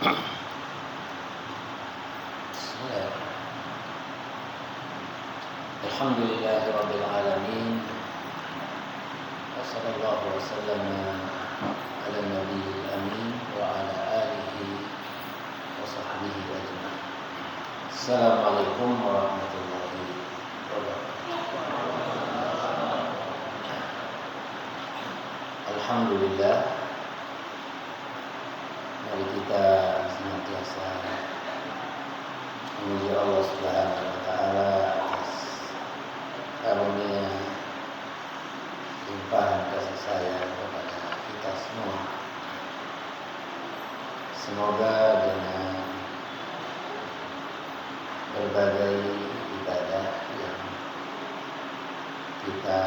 Bismillah. Alhamdulillahirabbil alamin. Wassallallahu wasallama ala nabiyil amin wa ala alihi wa sahbihi ajma'in. Assalamualaikum warahmatullahi wabarakatuh. Alhamdulillah, mari kita senantiasa memuji Allah Subhanahu wa taala atas karunia limpahan kasih sayang kepada kita semua. Semoga dengan berbagai ibadah yang kita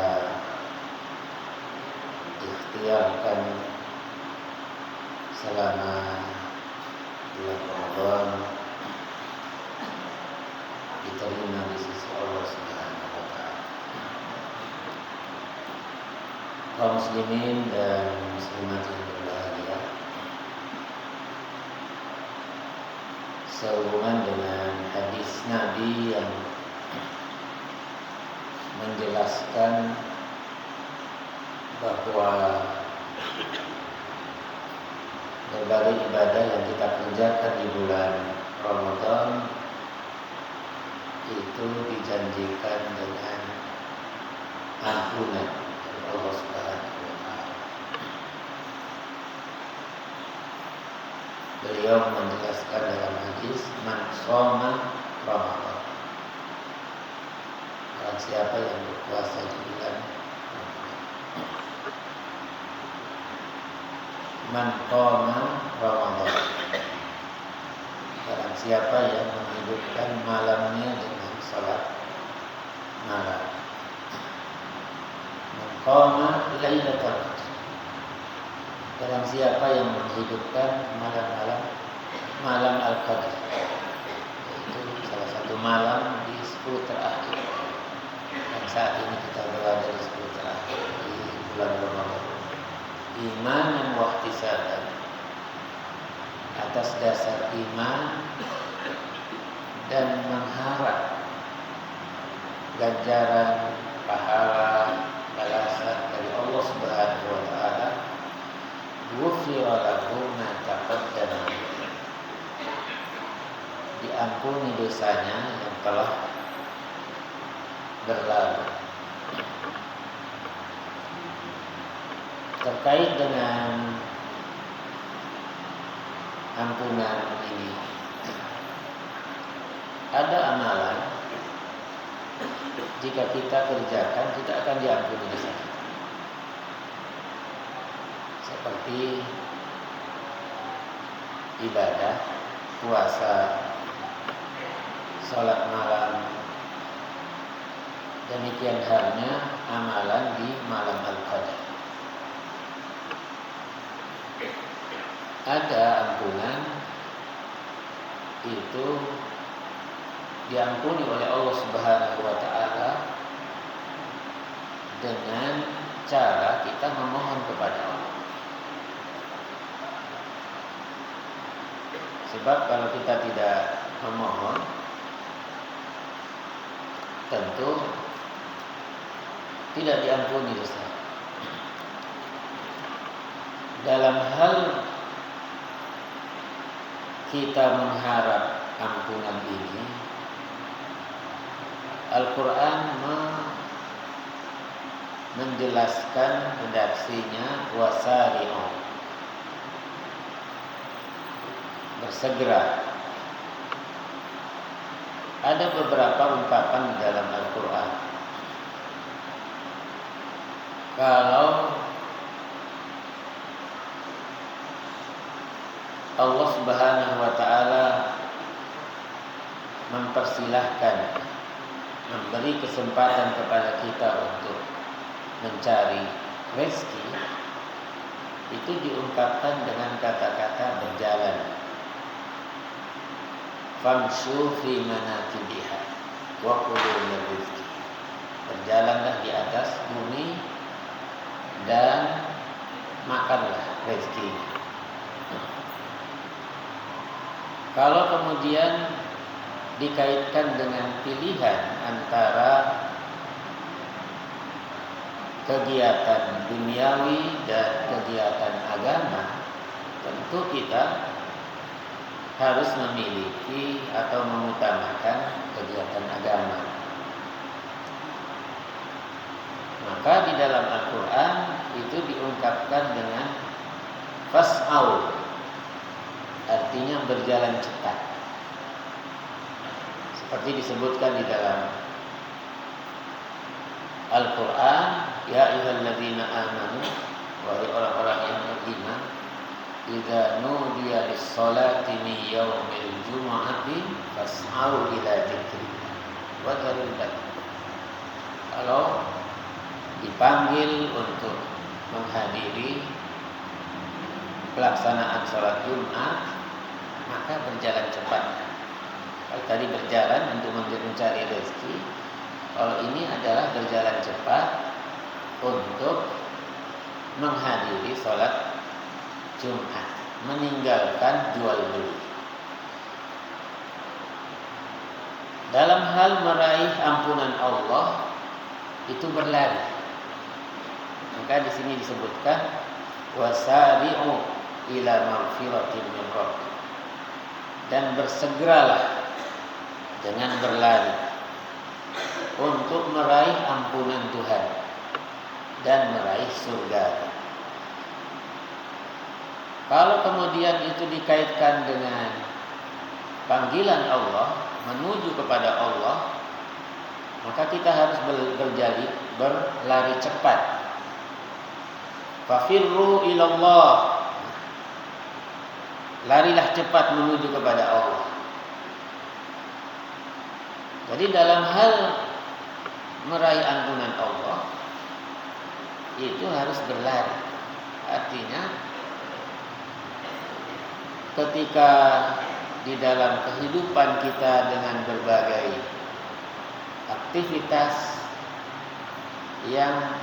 ikhtiarkan selama bulan Ramadan diterima di sisi Allah Subhanahu wa taala. Kaum muslimin dan muslimat yang berbahagia, sehubungan dengan hadis Nabi yang menjelaskan bahwa berbagai ibadah yang kita kerjakan di bulan Ramadan itu dijanjikan dengan ampunan dari Allah Subhanahu wa taala. Beliau menjelaskan dalam hadis, man shoma Ramadan, barang siapa yang berpuasa di bulan man qama Ramadan, barang siapa yang menghidupkan malamnya dengan salat malam. Man qama lailatul qadar, barang siapa yang menghidupkan malam al-qadar, itu salah satu malam di 10 terakhir. Dan saat ini kita berada di 10 terakhir di bulan Ramadan. Imanan wa ihtisaban, atas dasar iman dan mengharap ganjaran, pahala, balasan dari Allah Subhanahu wa taala, ghufira lahu ma taqaddama, diampuni dosanya yang telah berlalu. Terkait dengan ampunan ini, ada amalan jika kita kerjakan tidak akan diampuni dosa kita. Seperti ibadah, puasa, salat malam. Demikian halnya amalan di malam Al-Qadar. Ada ampunan itu diampuni oleh Allah Subhanahu wa taala dengan cara kita memohon kepada Allah. Sebab kalau kita tidak memohon, tentu tidak diampuni dosa. Dalam hal kita mengharap ampunan ini, Al-Quran menjelaskan redaksinya wasari'u, bersegera. Ada beberapa ungkapan di dalam Al-Quran. Kalau Allah Subhanahu wa taala mempersilahkan, memberi kesempatan kepada kita untuk mencari rezeki, itu diungkapkan dengan kata-kata berjalan. Famshu fi manakibiha wa kulu min rizqi, berjalanlah di atas bumi dan makanlah rezekinya. Kalau kemudian dikaitkan dengan pilihan antara kegiatan duniawi dan kegiatan agama, tentu kita harus memiliki atau mengutamakan kegiatan agama. Maka di dalam Al-Quran itu diungkapkan dengan fas'au, artinya berjalan cepat. Seperti disebutkan di dalam Al-Quran, ya ayyuhalladzina amanu, wahai orang-orang yang beriman, idza nudiya lis-salati min yaumil jumu'ati fas'au ila dzikrillah wa dzarul bay'. Kalau dipanggil untuk menghadiri pelaksanaan sholat Jumat, maka berjalan cepat. Kalau tadi berjalan untuk mencari rezeki, kalau ini adalah berjalan cepat untuk menghadiri sholat Jumat, meninggalkan jual beli. Dalam hal meraih ampunan Allah itu berlari. Maka di sini disebutkan wasari'u ila maghfiratin min rabbikum, dan bersegeralah dengan berlari untuk meraih ampunan Tuhan dan meraih surga. Kalau kemudian itu dikaitkan dengan panggilan Allah, menuju kepada Allah, maka kita harus berlari cepat. Fafirru ilallah, larilah cepat menuju kepada Allah. Jadi dalam hal meraih ampunan Allah itu harus berlari. Artinya ketika di dalam kehidupan kita dengan berbagai aktivitas yang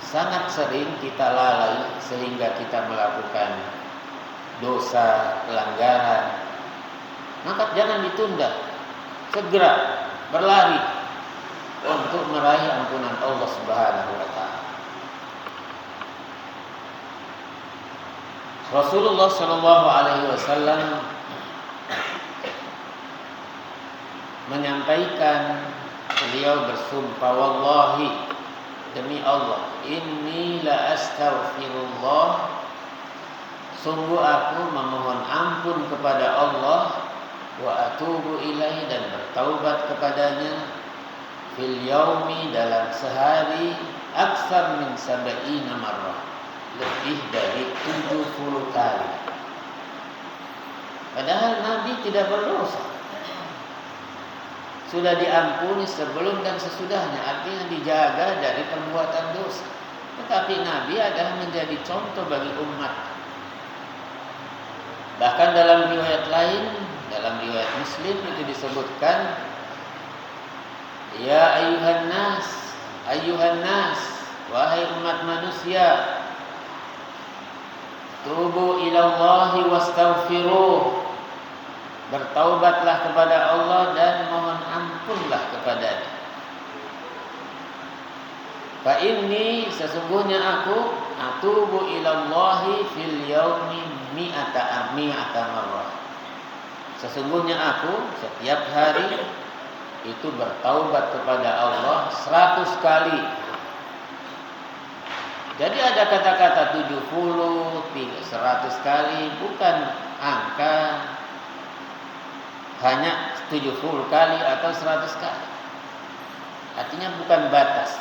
sangat sering kita lalai sehingga kita melakukan dosa, pelanggaran, maka jangan ditunda, segera berlari untuk meraih ampunan Allah Subhanahu wa taala. Rasulullah sallallahu alaihi wasallam menyampaikan, beliau bersumpah, wallahi, demi Allah, inni la astaghfirullah, sungguh aku memohon ampun kepada Allah, wa atubu ilaihi, dan bertaubat kepadanya, fil yaumi, dalam sehari, aksar min sab'ina marrah, lebih dari 70 kali. Padahal Nabi tidak berdosa, sudah diampuni sebelum dan sesudahnya, artinya dijaga dari perbuatan dosa. Tetapi Nabi adalah menjadi contoh bagi umat. Bahkan dalam riwayat lain, dalam riwayat Muslim itu disebutkan, ya ayyuhan nas, wahai umat manusia, tubu ilallahi wastaghfiruh, bertaubatlah kepada Allah dan mohon ampunlah kepadanya. Fa inni, sesungguhnya aku, atubu ilallahi fil yaumi mi'ata marrah, sesungguhnya aku setiap hari itu bertaubat kepada Allah 100 kali. Jadi ada kata-kata 70, 100 kali, bukan angka hanya 70 kali atau 100 kali. Artinya bukan batas.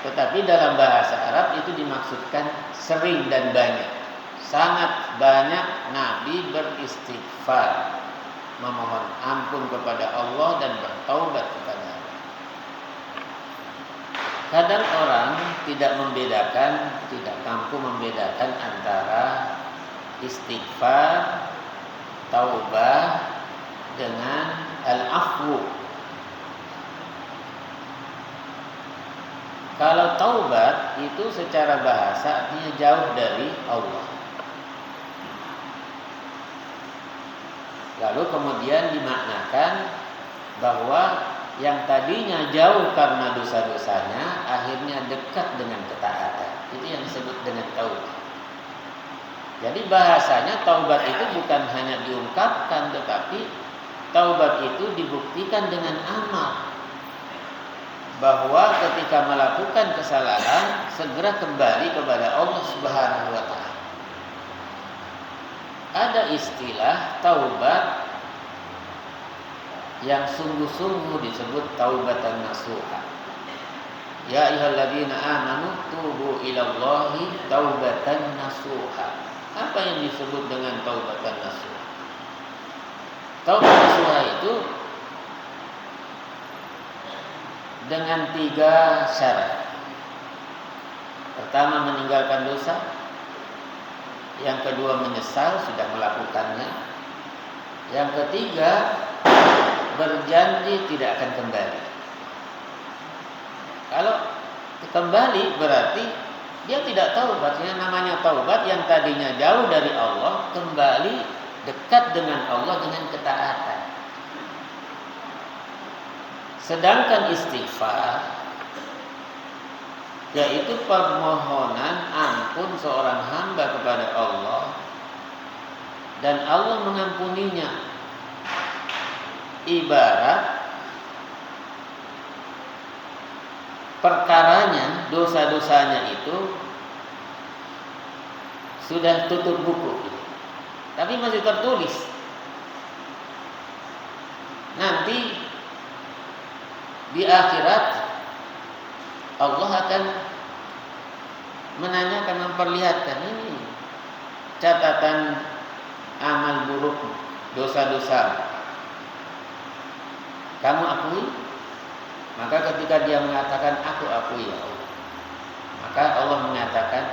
Tetapi dalam bahasa Arab itu dimaksudkan sering dan banyak. Sangat banyak Nabi beristighfar, memohon ampun kepada Allah dan bertaubat kepada Allah. Kadang orang tidak mampu membedakan antara istighfar, taubah dengan al-afwu. Kalau taubat itu secara bahasa artinya jauh dari Allah. Lalu kemudian dimaknakan bahwa yang tadinya jauh karena dosa-dosanya akhirnya dekat dengan ketaatan. Itu yang disebut dengan taubat. Jadi bahasanya taubat itu bukan hanya diungkapkan, tetapi taubat itu dibuktikan dengan amal. Bahwa ketika melakukan kesalahan segera kembali kepada Allah Subhanahu wa taala. Ada istilah taubat yang sungguh-sungguh disebut taubatan nasuha. Ya ayyuhalladzina amanu tubu ilallahi taubatan nasuha. Apa yang disebut dengan taubatan nasuha? Taubat nasuha itu dengan 3 syarat. Pertama, meninggalkan dosa. Yang kedua, menyesal sudah melakukannya. Yang ketiga, berjanji tidak akan kembali. Kalau kembali berarti dia tidak taubat. Yang namanya taubat yang tadinya jauh dari Allah kembali dekat dengan Allah dengan ketaatan. Sedangkan istighfar yaitu permohonan ampun seorang hamba kepada Allah dan Allah mengampuninya. Ibarat perkaranya, dosa-dosanya itu sudah tutup buku, tapi masih tertulis. Nanti di akhirat Allah akan menanyakan, memperlihatkan ini catatan amal buruk, dosa-dosa. Kamu akui? Maka ketika dia mengatakan aku akui ya Allah, maka Allah mengatakan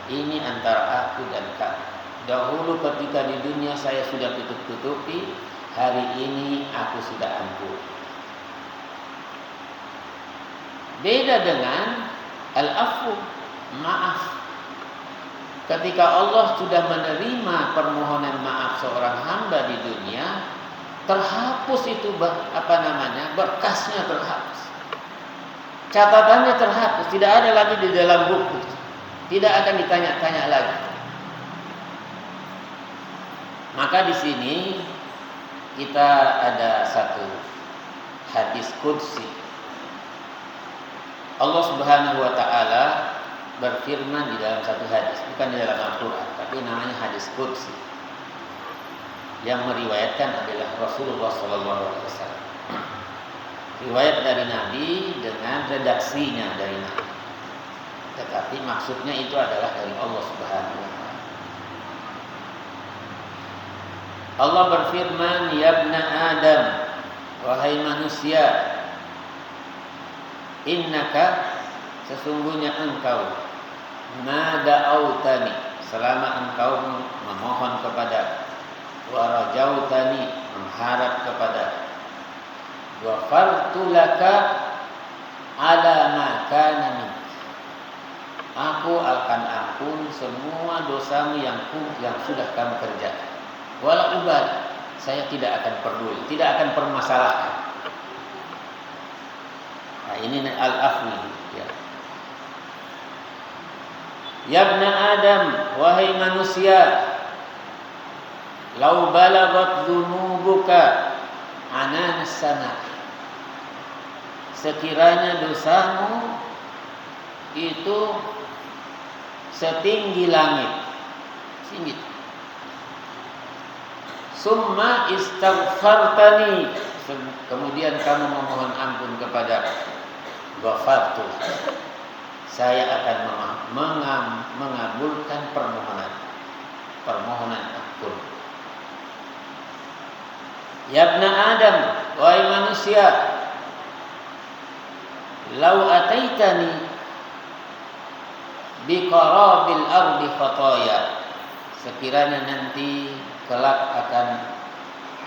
ini antara aku dan kamu. Dahulu ketika di dunia saya sudah tutup-tutupi, hari ini aku sudah ampuni. Beda dengan al-afwu, maaf. Ketika Allah sudah menerima permohonan maaf seorang hamba di dunia, terhapus itu berkasnya terhapus. Catatannya terhapus, tidak ada lagi di dalam buku. Tidak akan ditanya-tanya lagi. Maka di sini kita ada satu hadis qudsi. Allah Subhanahu wa taala berfirman di dalam satu hadis, bukan di dalam Al-Qur'an, tapi namanya hadis qudsi. Yang meriwayatkan adalah Rasulullah sallallahu alaihi wasallam. Riwayat dari Nabi dengan redaksinya dari Nabi. Tetapi maksudnya itu adalah dari Allah Subhanahu wa taala. Allah berfirman, "Ya ibna Adam, wahai manusia, innaka sesungguhnya engkau ma da'autani selama engkau memohon kepada wa rajautani mengharap kepada wa fartu laka ala ma kana min aku akan ampun semua dosamu yang sudah kamu kerjakan wala ubal saya tidak akan peduli tidak akan permasalahkan. Nah, ini al-afwi ya. Ya ibna Adam, wahai manusia, lau balagat dzunubuka anan sana. Sekiranya dosamu itu setinggi langit, tinggi. Summa istaghfartani, kemudian kamu memohon ampun kepada ghafartu, saya akan mengabulkan permohonan ampun. Ya ibna Adam, wahai manusia, lau ataitani biqarabil ardi khataya, sekiranya nanti kelak akan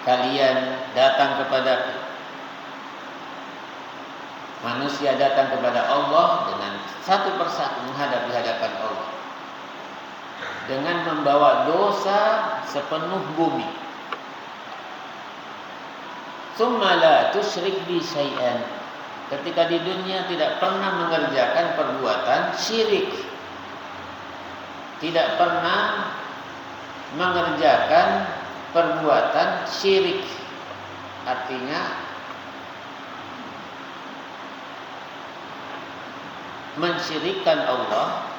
kalian datang kepada manusia datang kepada Allah dengan satu persatu menghadap di hadapan Allah dengan membawa dosa sepenuh bumi. Tsumma la tusyrik bi syai'an. Ketika di dunia tidak pernah mengerjakan perbuatan syirik, tidak pernah mengerjakan perbuatan syirik, artinya mensyirikkan Allah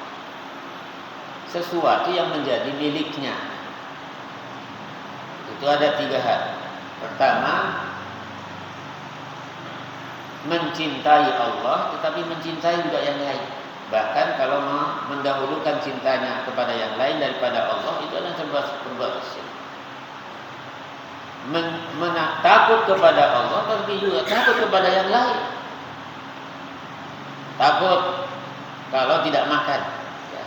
sesuatu yang menjadi miliknya. Itu ada 3 hal. Pertama, mencintai Allah tetapi mencintai juga yang lain. Bahkan kalau mendahulukan cintanya kepada yang lain daripada Allah, itu adalah perbuatan syirik. Takut kepada Allah tapi juga takut kepada yang lain. Takut kalau tidak makan, ya.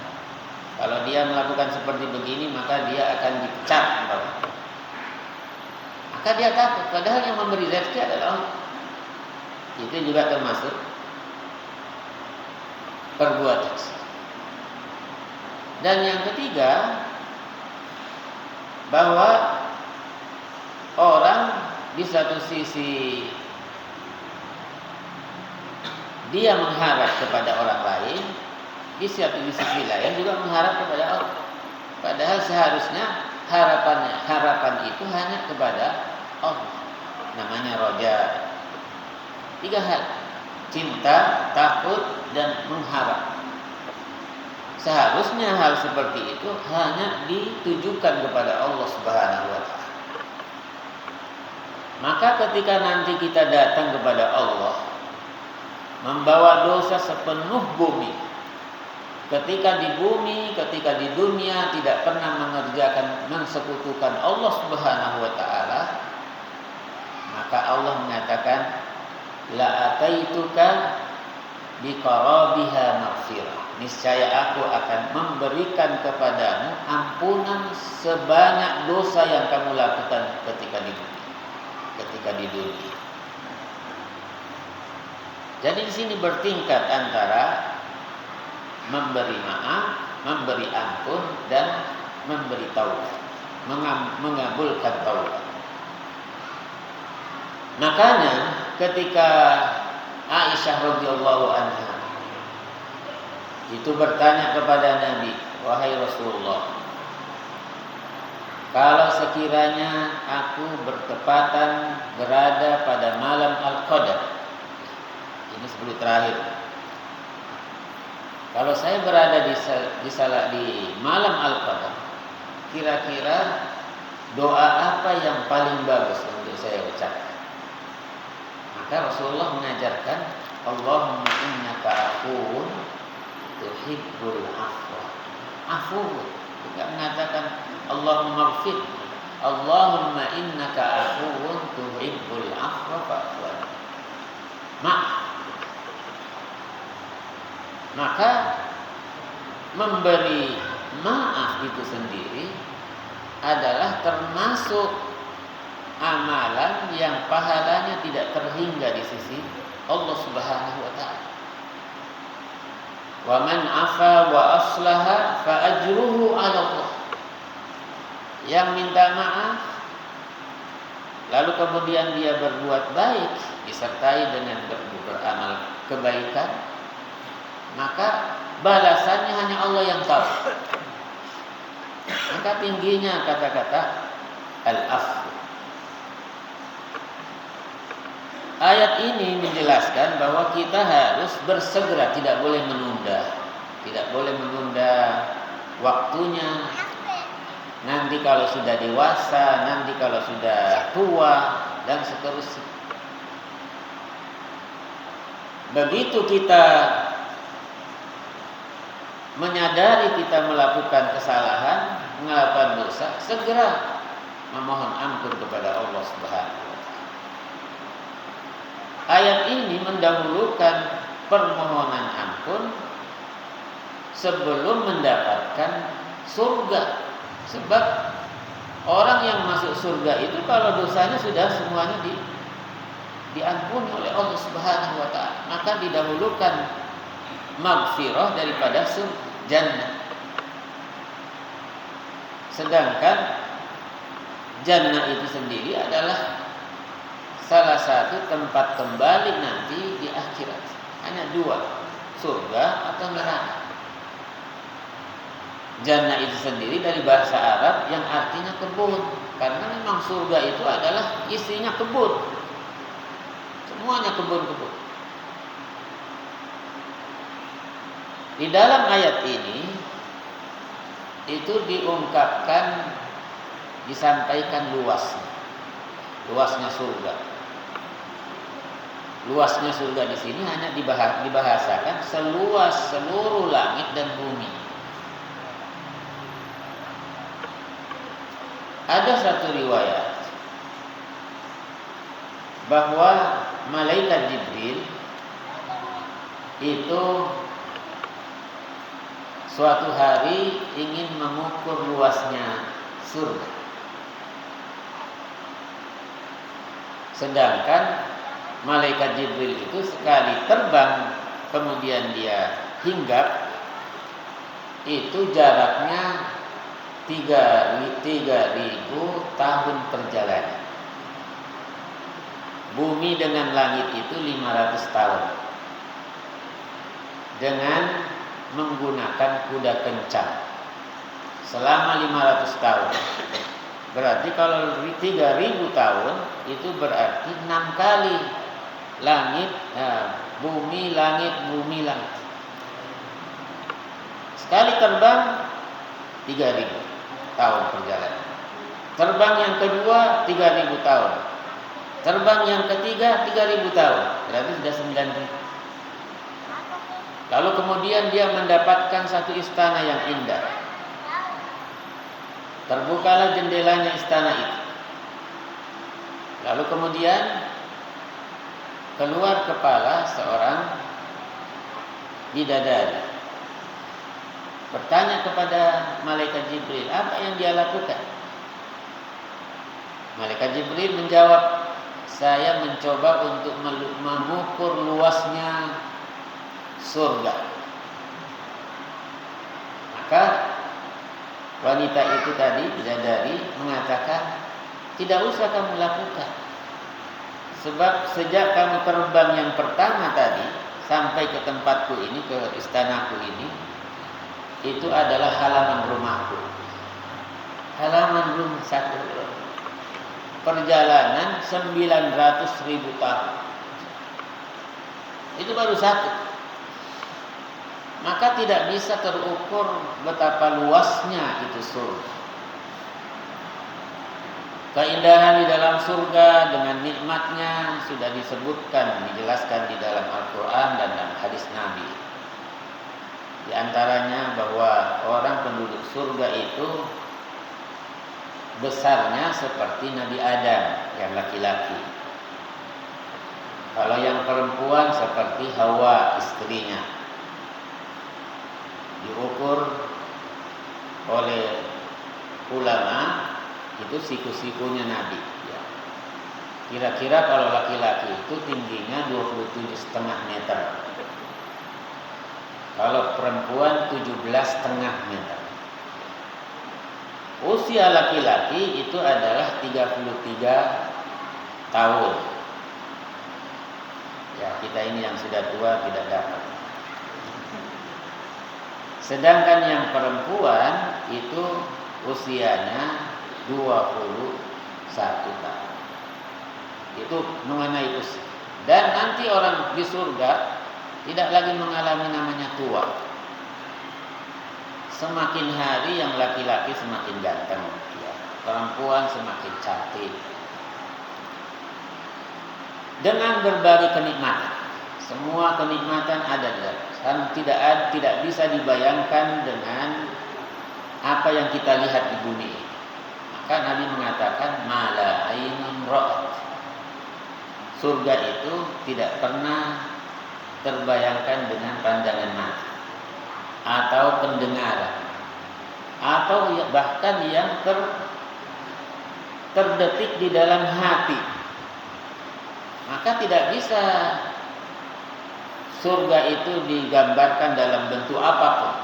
Kalau dia melakukan seperti begini maka dia akan dipecat, maka dia takut. Padahal yang memberi rezeki adalah Allah. Itu juga termasuk perbuatan. Dan yang ketiga, bahwa orang di satu sisi dia mengharap kepada orang lain, di satu sisi lain juga mengharap kepada Allah. Padahal seharusnya harapan itu hanya kepada Allah. Namanya roja. 3 hal: cinta, takut, dan mengharap. Seharusnya hal seperti itu hanya ditujukan kepada Allah Subhanahu wa taala. Maka ketika nanti kita datang kepada Allah membawa dosa sepenuh bumi, ketika di bumi, ketika di dunia tidak pernah mensekutukan Allah Subhanahu wa taala, maka Allah mengatakan, la ataituka biqarabiha maghfirah. Niscaya aku akan memberikan kepadamu ampunan sebanyak dosa yang kamu lakukan ketika di dunia. Jadi di sini bertingkat antara memberi maaf, memberi ampun, dan memberi taubat, mengabulkan taubat. Makanya ketika Aisyah radhiyallahu anha itu bertanya kepada Nabi, wahai Rasulullah, kalau sekiranya aku bertepatan berada pada malam Al-Qadar, ini sebelum terakhir, kalau saya berada di malam Al-Qadar, kira-kira doa apa yang paling bagus untuk saya ucapkan? Maka Rasulullah mengajarkan, Allahumma innaka afuwun tuhibbul afwa. Afuwun, tidak mengatakan Allahumma ighfir. Allahumma innaka afuwun tuhibbul afwa fa'fu anni. Maka memberi maaf itu sendiri adalah termasuk amalan yang pahalanya tidak terhingga di sisi Allah Subhanahu wa taala. Wa man afa wa aslaha fa ajruhu 'ala Allah. Yang minta maaf lalu kemudian dia berbuat baik disertai dengan beramal kebaikan, maka balasannya hanya Allah yang tahu. Maka tingginya kata-kata al-afw. Ayat ini menjelaskan bahwa kita harus bersegera, tidak boleh menunda. Tidak boleh menunda waktunya. Nanti kalau sudah dewasa, nanti kalau sudah tua, dan seterusnya. Begitu kita menyadari kita melakukan kesalahan, melakukan dosa, segera memohon ampun kepada Allah Subhanahu. Ayat ini mendahulukan permohonan ampun sebelum mendapatkan surga. Sebab orang yang masuk surga itu kalau dosanya sudah semuanya diampuni oleh Allah Subhanahu wa taala, maka didahulukan maghfirah daripada jannah. Sedangkan jannah itu sendiri adalah salah satu tempat kembali nanti di akhirat. Hanya dua, surga atau neraka. Jannah itu sendiri dari bahasa Arab yang artinya kebun, karena memang surga itu adalah isinya kebun, semuanya kebun-kebun. Di dalam ayat ini itu diungkapkan, disampaikan luasnya surga. Luasnya surga di sini hanya dibahasakan seluas seluruh langit dan bumi. Ada satu riwayat bahwa malaikat Jibril itu suatu hari ingin mengukur luasnya surga. Sedangkan malaikat Jibril itu sekali terbang kemudian dia hinggap, itu jaraknya 3.000 tahun perjalanan. Bumi dengan langit itu 500 tahun. Dengan menggunakan kuda kencang selama 500 tahun. Berarti kalau 3.000 tahun itu berarti 6 kali langit, bumi, langit, bumi, langit. Sekali terbang 3.000 tahun perjalanan. Terbang yang kedua 3.000 tahun. Terbang yang ketiga 3.000 tahun. Berarti sudah 9.000. Lalu kemudian dia mendapatkan satu istana yang indah. Terbukalah jendelanya istana itu. Lalu kemudian keluar kepala seorang bidadari. Bertanya kepada malaikat Jibril, apa yang dia lakukan? Malaikat Jibril menjawab, saya mencoba untuk mengukur luasnya surga. Maka wanita itu tadi, bidadari, mengatakan, tidak usah kamu lakukan. Sebab sejak kamu terbang yang pertama tadi sampai ke tempatku ini, ke istanaku ini, itu adalah halaman rumahku. Halaman rumah satu. Perjalanan 900.000 tahun. Itu baru satu. Maka tidak bisa terukur betapa luasnya itu surga. Keindahan di dalam surga dengan nikmatnya sudah disebutkan, dijelaskan di dalam Al-Quran dan dalam hadis Nabi. Di antaranya bahwa orang penduduk surga itu besarnya seperti Nabi Adam yang laki-laki. Kalau yang perempuan seperti Hawa istrinya. Diukur oleh ulama itu siku-sikunya Nabi. Kira-kira kalau laki-laki itu tingginya 27,5 meter. Kalau perempuan 17,5 meter. Usia laki-laki itu adalah 33 tahun. Ya, kita ini yang sudah tua tidak dapat. Sedangkan yang perempuan itu usianya 21 tahun. Itu mengenai usia. Dan nanti orang di surga tidak lagi mengalami namanya tua. Semakin hari yang laki-laki semakin ganteng, ya. Perempuan semakin cantik. Dengan berbagai kenikmatan, semua kenikmatan ada di dalam. Dan tidak bisa dibayangkan dengan apa yang kita lihat di bumi ini. Maka Nabi mengatakan mala ainun ra'at. Surga itu tidak pernah terbayangkan dengan pandangan mata atau pendengaran atau bahkan yang terdetik di dalam hati. Maka tidak bisa surga itu digambarkan dalam bentuk apapun,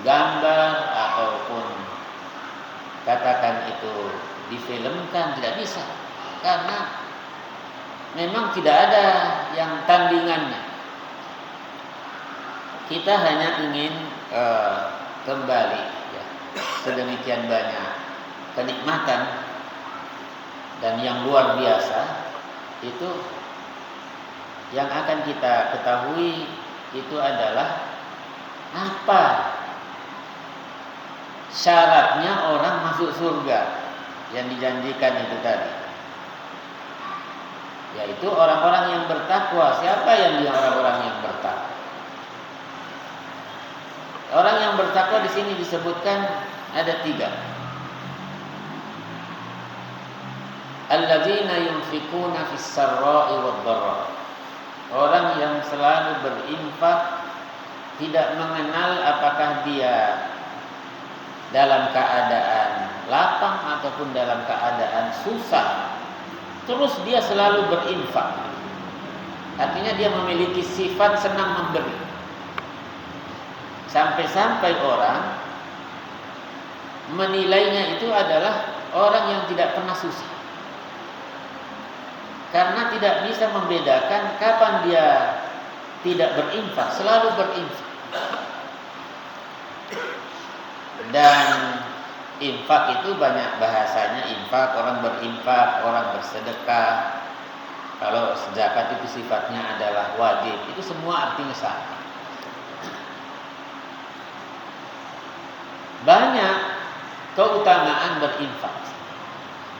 gambar ataupun katakan itu difilmkan, tidak bisa. Karena memang tidak ada yang tandingannya. Kita hanya ingin kembali ya, sedemikian banyak kenikmatan dan yang luar biasa itu yang akan kita ketahui itu adalah apa syaratnya orang masuk surga yang dijanjikan itu tadi, yaitu orang-orang yang bertakwa. Siapa yang dia orang-orang yang bertakwa? Orang yang bertakwa di sini disebutkan ada 3. Alladzina yunfikuna fis sarra'i wad dharra. Orang yang selalu berinfak, tidak mengenal apakah dia dalam keadaan lapang ataupun dalam keadaan susah. Terus dia selalu berinfak. Artinya dia memiliki sifat senang memberi. Sampai-sampai orang menilainya itu adalah orang yang tidak pernah susah. Karena tidak bisa membedakan kapan dia tidak berinfak, selalu berinfak. Dan infak itu banyak bahasanya. Infak, orang berinfak, orang bersedekah. Kalau zakat itu sifatnya adalah wajib. Itu semua artinya sama. Banyak keutamaan berinfak,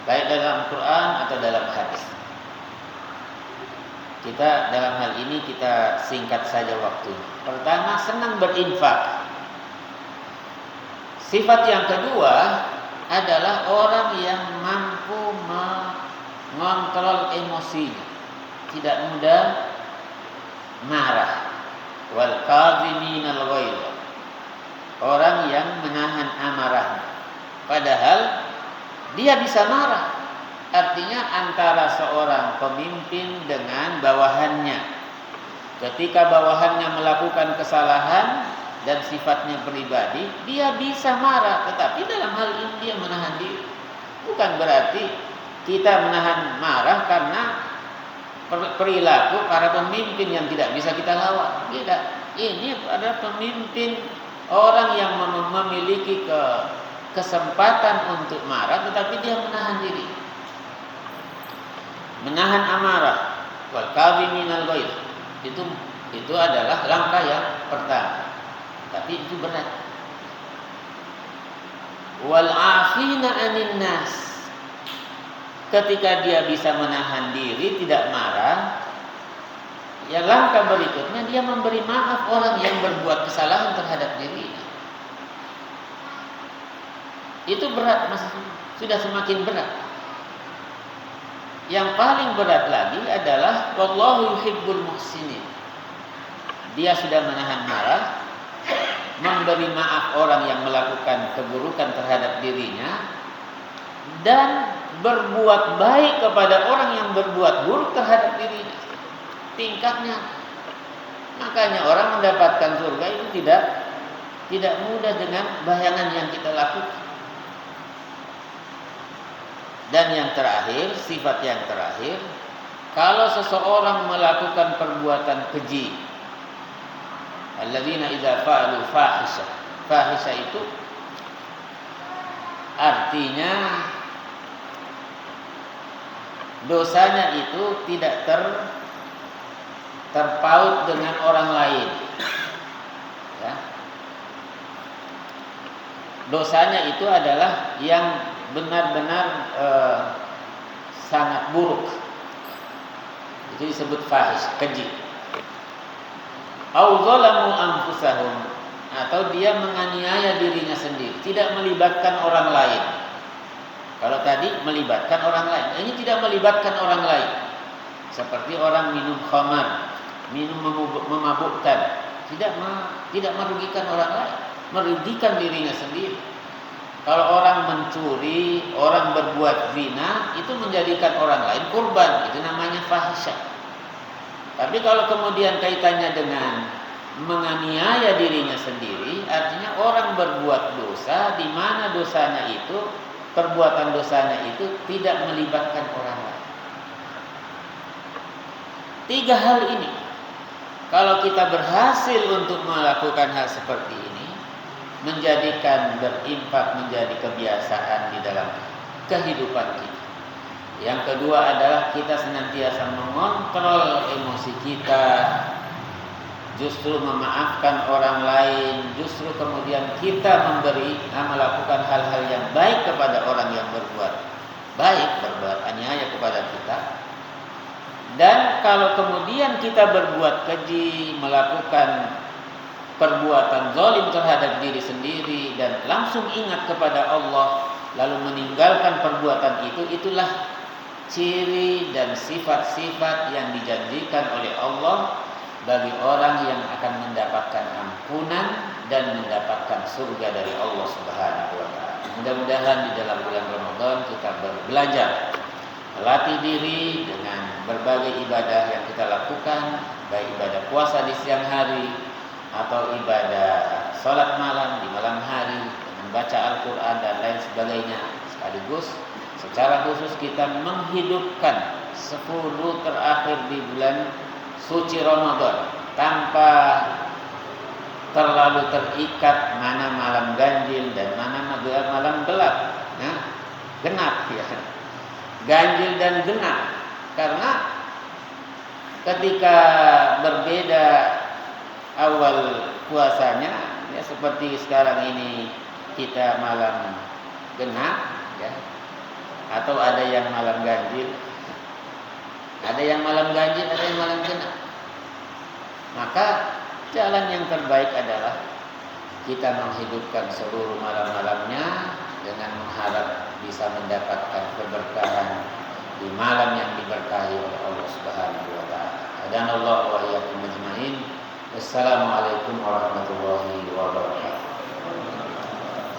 baik dalam Quran atau dalam hadis. Kita dalam hal ini kita singkat saja waktu. Pertama, senang berinfak. Sifat yang kedua adalah orang yang mampu mengontrol emosinya, tidak mudah marah. Wal kadhiminal ghaidh. Orang yang menahan amarah. Padahal dia bisa marah. Artinya antara seorang pemimpin dengan bawahannya. Ketika bawahannya melakukan kesalahan dan sifatnya pribadi, dia bisa marah, tetapi dalam hal ini dia menahan diri. Bukan berarti kita menahan marah karena perilaku para pemimpin yang tidak bisa kita lawan. Tidak. Ini adalah pemimpin, orang yang memiliki kesempatan untuk marah, tetapi dia menahan diri. Menahan amarah, wal kadhiminal ghaidh, itu adalah langkah yang pertama, tapi itu berat. Wal afina 'anil nas, ketika dia bisa menahan diri, tidak marah, ya langkah berikutnya dia memberi maaf orang yang berbuat kesalahan terhadap dirinya. Itu berat, sudah semakin berat. Yang paling berat lagi adalah wallahu yuhibbul muhsinin. Dia sudah menahan marah, memberi maaf orang yang melakukan keburukan terhadap dirinya, dan berbuat baik kepada orang yang berbuat buruk terhadap dirinya. Tingkatnya. Makanya orang mendapatkan surga itu tidak mudah dengan bayangan yang kita lakukan. Dan yang terakhir, sifat yang terakhir, kalau seseorang melakukan perbuatan keji, alladzina idza fa'alu fahisha. Fahisha itu artinya dosanya itu tidak terpaut dengan orang lain. Ya. Dosanya itu adalah yang benar-benar sangat buruk. Itu disebut fahish, keji. Au zalamu anfusahum, atau dia menganiaya dirinya sendiri, tidak melibatkan orang lain. Kalau tadi melibatkan orang lain, ini tidak melibatkan orang lain. Seperti orang minum khamar, minum memabukkan, tidak merugikan orang lain, merugikan dirinya sendiri. Kalau orang mencuri, orang berbuat zina, itu menjadikan orang lain kurban, itu namanya fahisyah. Tapi kalau kemudian kaitannya dengan menganiaya dirinya sendiri, artinya orang berbuat dosa di mana dosanya itu, perbuatan dosanya itu tidak melibatkan orang lain. Tiga hal ini, kalau kita berhasil untuk melakukan hal seperti ini, menjadikan berinfak menjadi kebiasaan di dalam kehidupan kita. Yang kedua adalah kita senantiasa mengontrol emosi kita, justru memaafkan orang lain, justru kemudian kita melakukan hal-hal yang baik kepada orang yang berbuat baik, berbuat aniaya kepada kita. Dan kalau kemudian kita berbuat keji, melakukan perbuatan zalim terhadap diri sendiri dan langsung ingat kepada Allah lalu meninggalkan perbuatan itu, itulah ciri dan sifat-sifat yang dijanjikan oleh Allah bagi orang yang akan mendapatkan ampunan dan mendapatkan surga dari Allah Subhanahu wa taala. Mudah-mudahan di dalam bulan Ramadan kita belajar melatih diri dengan berbagai ibadah yang kita lakukan, baik ibadah puasa di siang hari atau ibadah sholat malam di malam hari dengan baca Al-Quran dan lain sebagainya. Sekaligus secara khusus kita menghidupkan 10 terakhir di bulan suci Ramadan tanpa terlalu terikat mana malam ganjil dan mana malam gelap, genap ya. Ganjil dan genap, karena ketika berbeda awal puasanya ya, seperti sekarang ini kita malam genap ya, atau ada yang malam ganjil, ada yang malam ganjil, ada yang malam genap. Maka jalan yang terbaik adalah kita menghidupkan seluruh malam-malamnya dengan mengharap bisa mendapatkan keberkahan di malam yang diberkahi oleh Allah Subhanahu wa taala. Adanallahu wa iyyakum ajmain. Wassalamualaikum warahmatullahi wabarakatuh.